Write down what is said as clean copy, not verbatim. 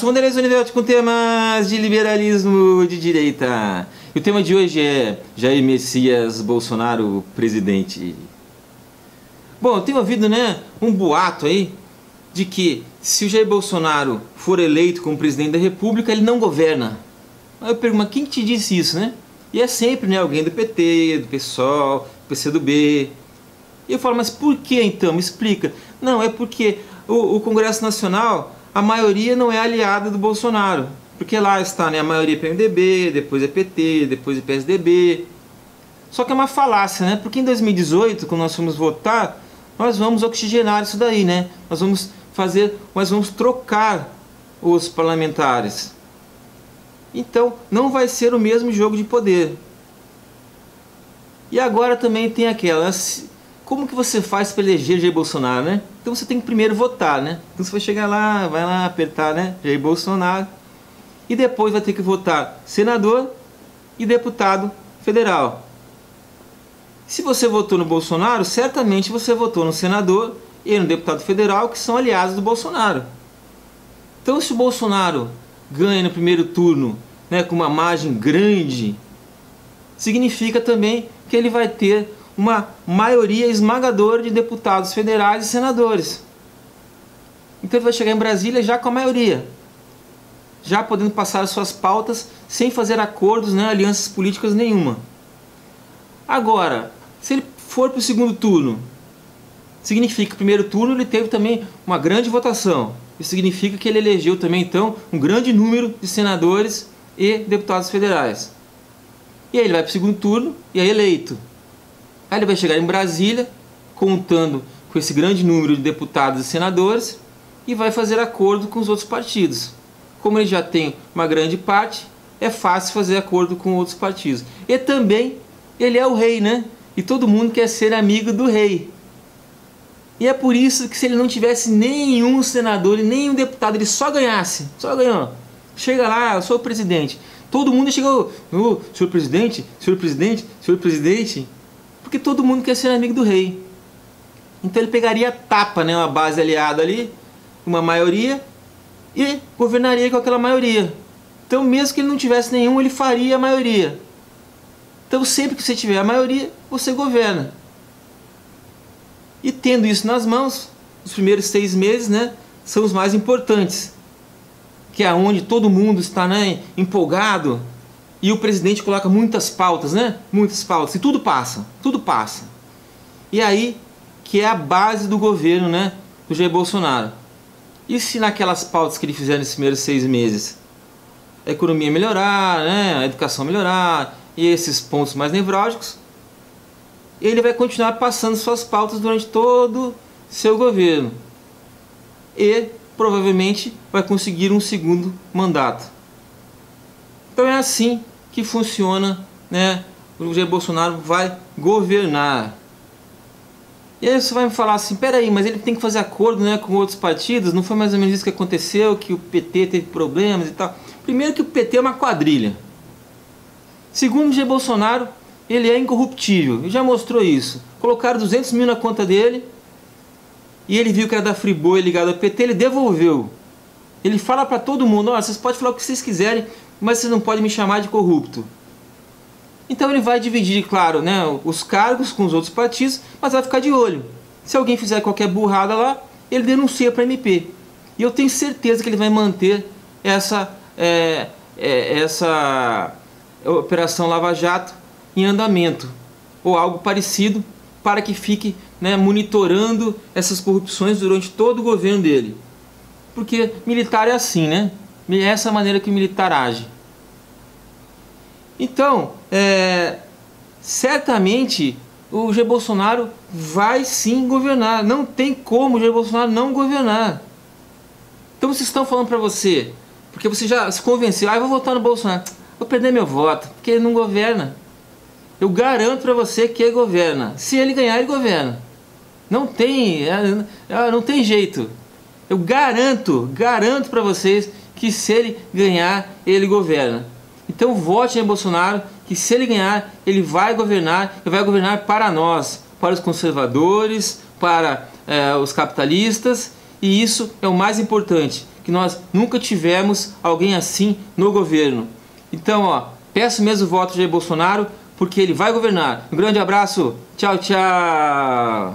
sou Wanderlei Universo com temas de liberalismo de direita. E o tema de hoje é Jair Messias Bolsonaro presidente. Bom, eu tenho ouvido, um boato aí de que se o Jair Bolsonaro for eleito como presidente da República, ele não governa. Aí eu pergunto, mas quem te disse isso, E é sempre, alguém do PT, do PSOL, do PCdoB. E eu falo, mas por que então? Me explica. Não, é porque o Congresso Nacional, a maioria não é aliada do Bolsonaro. Porque lá está, a maioria é PMDB, depois é PT, depois é PSDB. Só que é uma falácia, Porque em 2018, quando nós fomos votar, nós vamos oxigenar isso daí, Nós vamos trocar os parlamentares. Então, não vai ser o mesmo jogo de poder. E agora também tem aquela... Como que você faz para eleger Jair Bolsonaro, Então você tem que primeiro votar, Então você vai chegar lá, vai lá apertar, Jair Bolsonaro. E depois vai ter que votar senador e deputado federal. Se você votou no Bolsonaro, certamente você votou no senador e no deputado federal, que são aliados do Bolsonaro. Então se o Bolsonaro ganha no primeiro turno, com uma margem grande, significa também que ele vai ter uma maioria esmagadora de deputados federais e senadores. Então ele vai chegar em Brasília já com a maioria, já podendo passar as suas pautas sem fazer acordos, alianças políticas nenhuma. Agora, se ele for para o segundo turno, significa que no primeiro turno ele teve também uma grande votação. Isso significa que ele elegeu também, então, um grande número de senadores e deputados federais. E aí ele vai para o segundo turno e é eleito. Aí ele vai chegar em Brasília, contando com esse grande número de deputados e senadores, e vai fazer acordo com os outros partidos. Como ele já tem uma grande parte, é fácil fazer acordo com outros partidos. E também, ele é o rei, E todo mundo quer ser amigo do rei. E é por isso que se ele não tivesse nenhum senador e nenhum deputado, ele só ganhasse, só ganhou. Chega lá, eu sou o presidente. Todo mundo chegou, senhor presidente, senhor presidente, senhor presidente. Porque todo mundo quer ser amigo do rei. Então ele pegaria a tapa, uma base aliada ali, uma maioria, e governaria com aquela maioria. Então mesmo que ele não tivesse nenhum, ele faria a maioria. Então sempre que você tiver a maioria, você governa. E tendo isso nas mãos, os primeiros 6 meses, são os mais importantes. Que é onde todo mundo está, empolgado. E o presidente coloca muitas pautas, Muitas pautas. E tudo passa, tudo passa. E aí que é a base do governo, do Jair Bolsonaro. E se naquelas pautas que ele fizer nesses primeiros 6 meses, a economia melhorar, a educação melhorar, e esses pontos mais nevrálgicos, ele vai continuar passando suas pautas durante todo seu governo. E provavelmente vai conseguir um segundo mandato. Então é assim que funciona, O Jair Bolsonaro vai governar. E aí você vai me falar assim, peraí, mas ele tem que fazer acordo, com outros partidos? Não foi mais ou menos isso que aconteceu, que o PT teve problemas e tal? Primeiro que o PT é uma quadrilha. Segundo o Jair Bolsonaro, ele é incorruptível, ele já mostrou isso. Colocaram 200 mil na conta dele, e ele viu que era da Friboi ligado ao PT, ele devolveu. Ele fala para todo mundo, vocês podem falar o que vocês quiserem, mas vocês não podem me chamar de corrupto. Então ele vai dividir, claro, os cargos com os outros partidos, mas vai ficar de olho. Se alguém fizer qualquer burrada lá, ele denuncia para a MP. E eu tenho certeza que ele vai manter essa Operação Lava Jato em andamento, ou algo parecido, para que fique monitorando essas corrupções durante todo o governo dele. Porque militar é assim, É essa a maneira que o militar age. Então, certamente o Jair Bolsonaro vai sim governar. Não tem como o Jair Bolsonaro não governar. Então vocês estão falando para você, porque você já se convenceu, eu vou votar no Bolsonaro, vou perder meu voto, porque ele não governa. Eu garanto para você que ele governa. Se ele ganhar, ele governa. Não tem jeito. Eu garanto para vocês que se ele ganhar, ele governa. Então vote em Bolsonaro, que se ele ganhar, ele vai governar para nós, para os conservadores, para os capitalistas, e isso é o mais importante, que nós nunca tivemos alguém assim no governo. Então, ó, peço mesmo o voto de Jair Bolsonaro, porque ele vai governar. Um grande abraço, tchau, tchau!